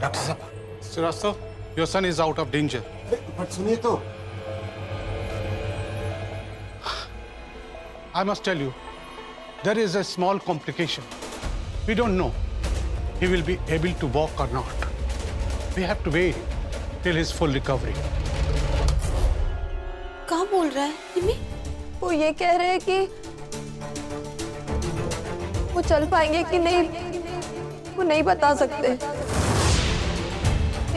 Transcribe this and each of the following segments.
Doctor? Doctor साहब, Srivastava, your son is out of danger. But सुनिए तो। I must tell you, there is a small complication. We don't know he will be able to walk or not. We have to wait till his full recovery. कहाँ बोल रहा है निमी? वो ये कह रहे हैं कि वो चल पाएंगे कि नहीं वो नहीं बता सकते।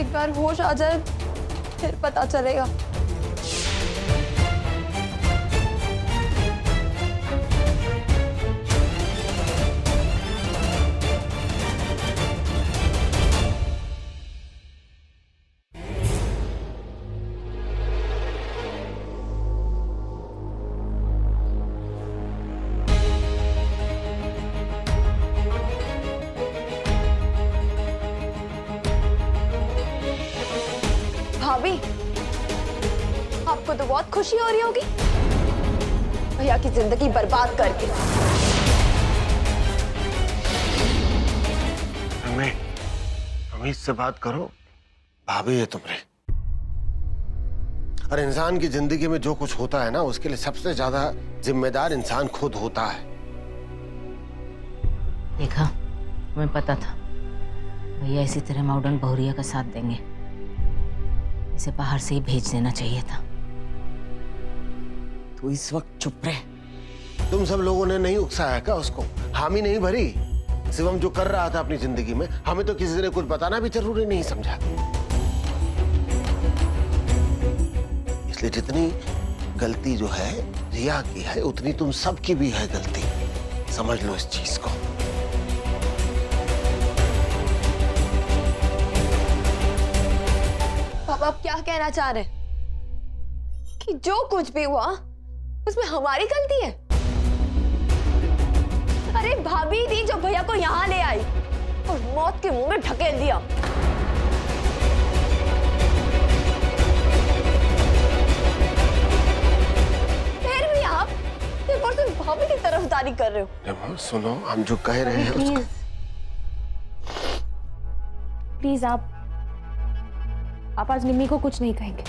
एक बार होश आ जाए फिर पता चलेगा। भाभी, आपको तो बहुत खुशी हो रही होगी भैया की जिंदगी बर्बाद करके। अमित से बात करो, भाभी है तुम्हारे। और इंसान की जिंदगी में जो कुछ होता है ना, उसके लिए सबसे ज्यादा जिम्मेदार इंसान खुद होता है। देखा, हमें पता था भैया इसी तरह मॉडर्न बहुरिया का साथ देंगे। इसे बाहर से ही भेज देना चाहिए था। तू इस वक्त चुप रहे। तुम सब लोगों ने नहीं उकसाया क्या उसको? हामी नहीं भरी। शिवम जो कर रहा था अपनी जिंदगी में, हमें तो किसी ने कुछ बताना भी जरूरी नहीं समझा। इसलिए जितनी गलती जो है रिया की है, उतनी तुम सबकी भी है गलती। समझ लो इस चीज को। पापा, आप क्या कहना चाह रहे हैं कि जो कुछ भी हुआ उसमें हमारी गलती है? अरे भाभी थी जो भैया को यहाँ ले आई और मौत के मुंह में ढकेल दिया। फिर भी आप सिर्फ भाभी की तरफदारी कर रहे हो। सुनो, हम जो कह रहे हैं उसको। प्लीज आप आज निम्मी को कुछ नहीं कहेंगे।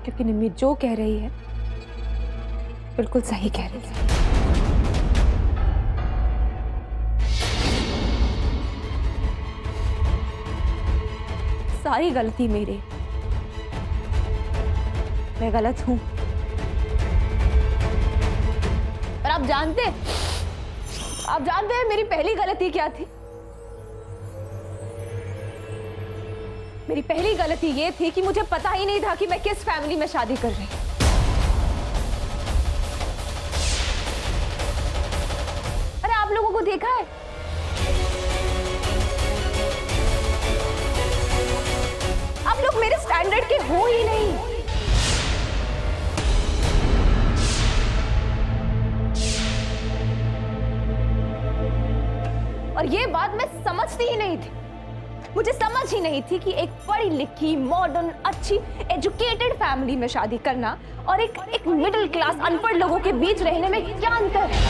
क्योंकि निम्मी जो कह रही है बिल्कुल सही कह रही है। सारी गलती मेरी, मैं गलत हूं। और आप जानते हैं मेरी पहली गलती क्या थी? मेरी पहली गलती ये थी कि मुझे पता ही नहीं था कि मैं किस फैमिली में शादी कर रही हूं। अरे आप लोगों को देखा है, आप लोग मेरे स्टैंडर्ड के हो ही नहीं। और ये बात मैं समझती ही नहीं थी। मुझे समझ ही नहीं थी कि एक पढ़ी लिखी मॉडर्न अच्छी एजुकेटेड फैमिली में शादी करना और एक मिडिल क्लास अनपढ़ लोगों के बीच रहने में क्या अंतर है।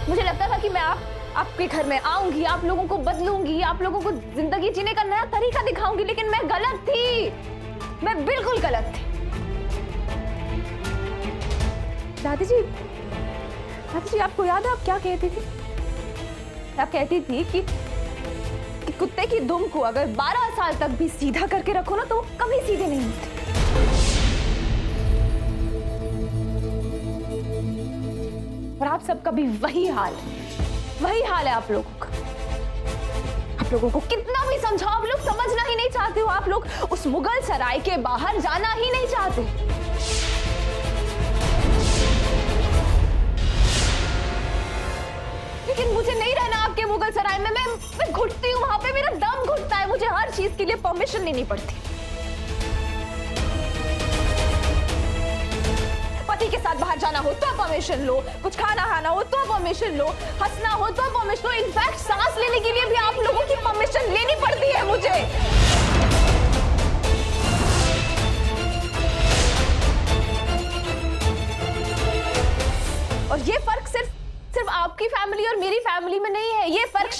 मुझे लगता था कि मैं आपके घर में आऊंगी, आप लोगों को बदलूंगी, आप लोगों को जिंदगी जीने का नया तरीका दिखाऊंगी, लेकिन मैं गलत थी। मैं बिल्कुल गलत थी। दादी जी आपको याद है आप क्या कहती थी? आप कहती थी कि कुत्ते की दुम को अगर 12 साल तक भी सीधा करके रखो ना तो वो कभी सीधे नहीं होते। और आप सबका भी वही हाल है आप लोगों का। आप लोगों को कितना भी समझाओ, आप लोग समझना ही नहीं चाहते हो। आप लोग उस मुगल सराय के बाहर जाना ही नहीं चाहते। लेकिन मुझे नहीं रहना आपके मुगल सराय में। मैं घुटती हूँ वहां पे, मेरा दम घुटता है। मुझे हर चीज के लिए परमिशन लेनी पड़ती। पति के साथ बाहर जाना हो तो परमिशन लो, कुछ खाना खाना हो तो परमिशन लो, हंसना हो तो परमिशन लो, इनफैक्ट सांस लेने के लिए भी आप लोगों की परमिशन लेनी पड़ती है मुझे।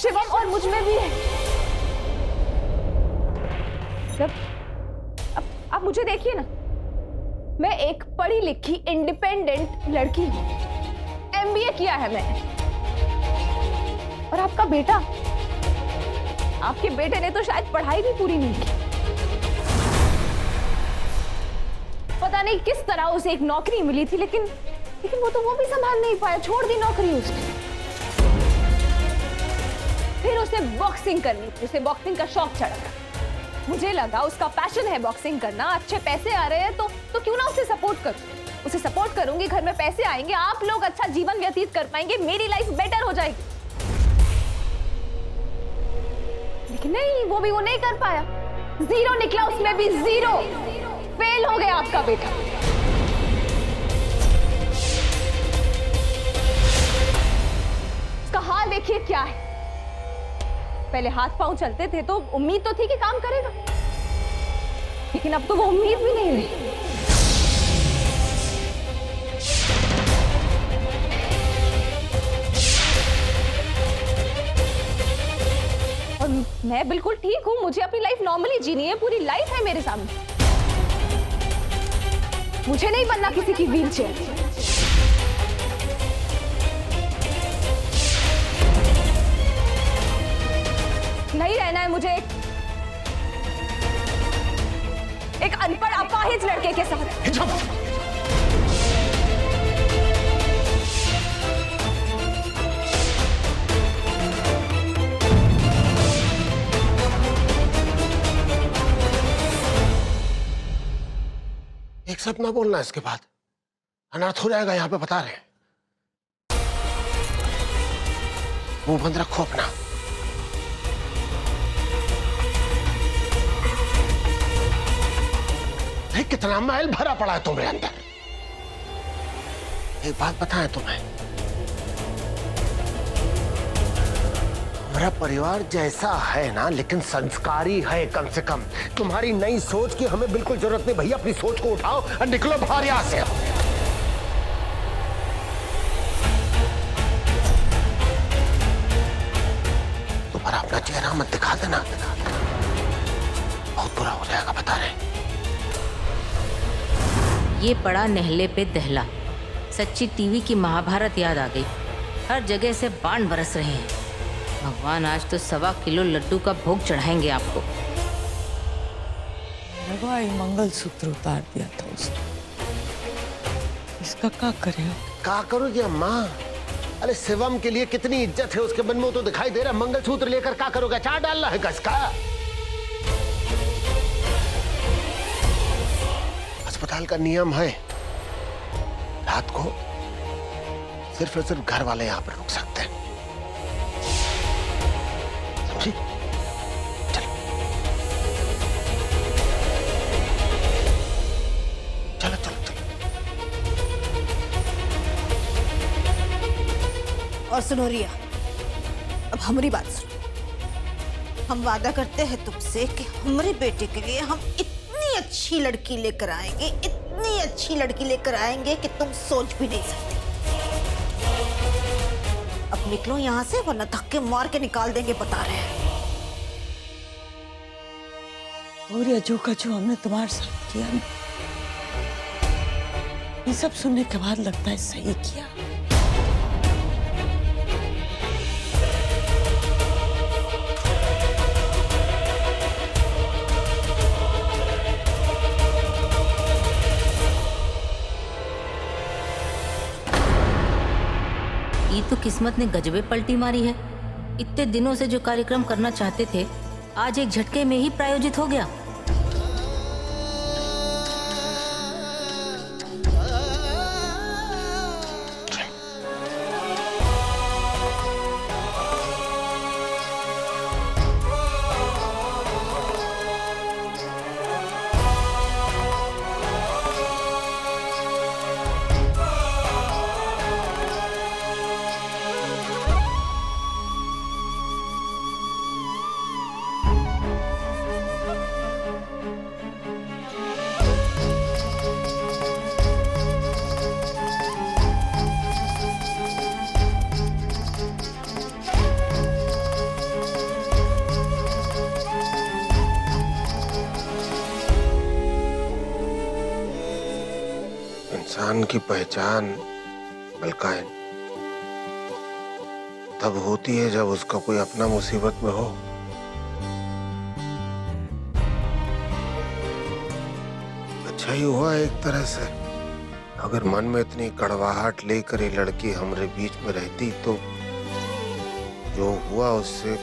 शिवम और मुझ में भी है। जब अब आप मुझे देखिए ना, मैं एक पढ़ी लिखी इंडिपेंडेंट लड़की हूं, MBA किया है मैंने। और आपका बेटा, आपके बेटे ने तो शायद पढ़ाई भी पूरी नहीं की। पता नहीं किस तरह उसे एक नौकरी मिली थी, लेकिन वो भी संभाल नहीं पाया, छोड़ दी नौकरी उसने। फिर उसे बॉक्सिंग करनी थी, उसे बॉक्सिंग का शौक चढ़ा था। मुझे लगा उसका पैशन है बॉक्सिंग करना, अच्छे पैसे आ रहे हैं तो क्यों ना उसे सपोर्ट करूं। उसे सपोर्ट करूंगी, घर में पैसे आएंगे, आप लोग अच्छा जीवन व्यतीत कर पाएंगे, मेरी लाइफ बेटर हो जाएगी। लेकिन नहीं, वो नहीं कर पाया। 0 निकला, उसमें भी 0। फेल हो गया आपका बेटा। उसका हाल देखिए क्या है। पहले हाथ पांव चलते थे तो उम्मीद तो थी कि काम करेगा, लेकिन अब तो वो उम्मीद भी नहीं रही। और मैं बिल्कुल ठीक हूं, मुझे अपनी लाइफ नॉर्मली जीनी है, पूरी लाइफ है मेरे सामने। मुझे नहीं बनना किसी की व्हीलचेयर। नहीं रहना है मुझे एक अनपढ़ अपाहिज लड़के के साथ। एक शब्द ना बोलना, इसके बाद अनर्थ हो जाएगा। यहां पे बता रहे हैं, मुंह बंद रखो अपना। कितना मैल भरा पड़ा है तुम्हारे अंदर। एक बात बताएं तुम्हें, हमारा परिवार जैसा है ना, लेकिन संस्कारी है कम से कम। तुम्हारी नई सोच की हमें बिल्कुल जरूरत नहीं भैया। अपनी सोच को उठाओ और निकलो बाहर यहां से। दोबारा अपना चेहरा मत दिखा देना, बहुत बुरा हो जाएगा, बता रहे। ये पड़ा नहले पे दहला। सच्ची टीवी की महाभारत याद आ गई। हर जगह से बाण बरस रहे हैं। भगवान आज तो 1.25 किलो लड्डू का भोग चढ़ाएंगे आपको। लगवाई मंगलसूत्र उतार दिया था उसने, इसका क्या करेगा? क्या करोगी अम्मा? अरे शिवम के लिए कितनी इज्जत है उसके मन में, तो दिखाई दे रहा। मंगलसूत्र लेकर क्या करोगे? चार डालना है कसका। अस्पताल का नियम है, रात को सिर्फ और सिर्फ घर वाले यहां पर रुक सकते हैं, समझी? चलो चलो चलो चलो। और सुनो रिया, अब हमारी बात सुनो। हम वादा करते हैं तुमसे कि हमारे बेटे के लिए हम इतनी अच्छी लड़की लेकर आएंगे, इतनी अच्छी लड़की लेकर आएंगे कि तुम सोच भी नहीं सकते। अब निकलो यहाँ से, वरना धक्के मार के निकाल देंगे, बता रहे हैं। और ये जो का जो हमने तुम्हारे साथ किया ना, ये सब सुनने के बाद लगता है सही किया। ये तो किस्मत ने गजबे पलटी मारी है। इतने दिनों से जो कार्यक्रम करना चाहते थे, आज एक झटके में ही प्रायोजित हो गया। इंसान की पहचान मलकाइन तब होती है जब उसका कोई अपना मुसीबत में हो। अच्छा ही हुआ एक तरह से। अगर मन में इतनी कड़वाहट लेकर ये लड़की हमारे बीच में रहती तो जो हुआ उससे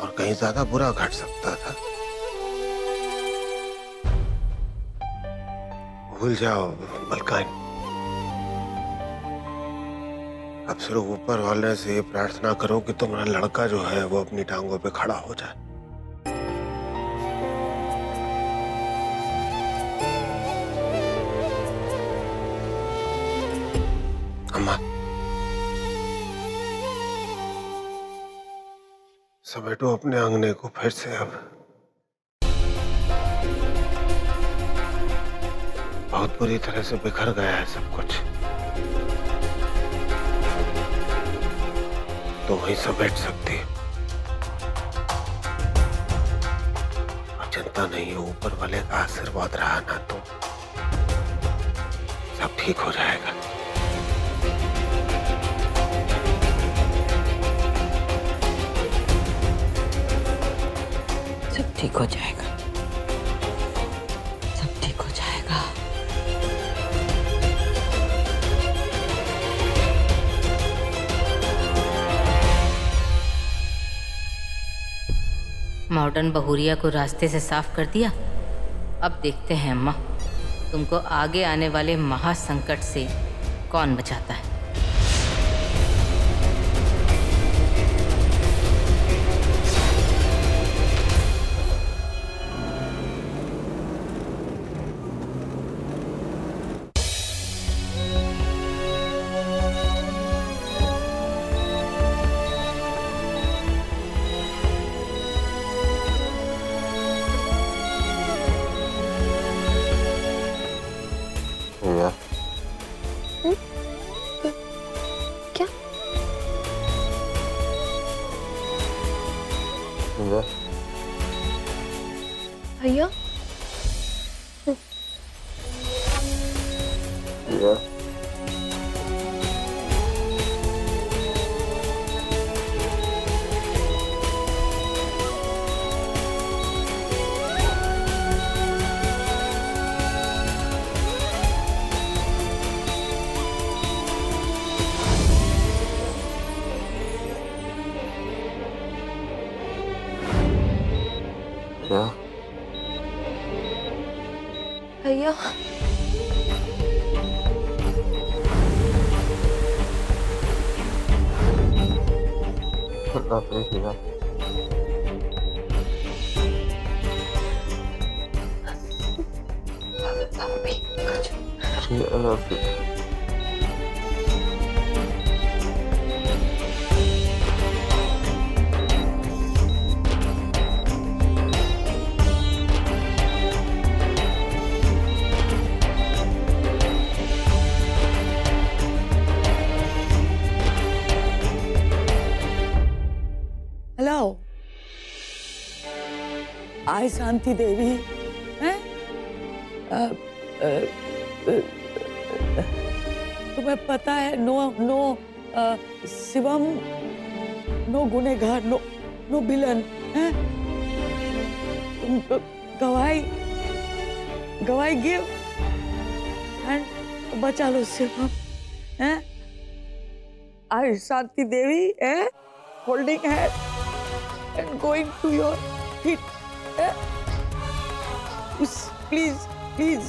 और कहीं ज्यादा बुरा घट सकता था। भूल जाओ मलकाइन। अब सिर्फ ऊपर वाले से ये प्रार्थना करो कि तुम्हारा लड़का जो है वो अपनी टांगों पे खड़ा हो जाए। अम्मा, समेटो अपने अंगने को फिर से। अब बहुत बुरी तरह से बिखर गया है सब कुछ। तो वहीं समेट सकती है। और चिंता नहीं है, ऊपर वाले का आशीर्वाद रहा ना तो सब ठीक हो जाएगा। सब ठीक हो जाएगा, सब ठीक हो जाएगा। मॉडर्न बहुरिया को रास्ते से साफ कर दिया। अब देखते हैं अम्मा, तुमको आगे आने वाले महासंकट से कौन बचाता है। क्या? भैया भैया हेलो, आई शांति देवी हैं? तुम्हें पता है नो शिवम, नो गुनेगार, नो विलन हैं? तुम गवाही गिव एंड बचा लो शिवम हैं? आई शांति देवी है holding hand and going to your feet. Please, please, please.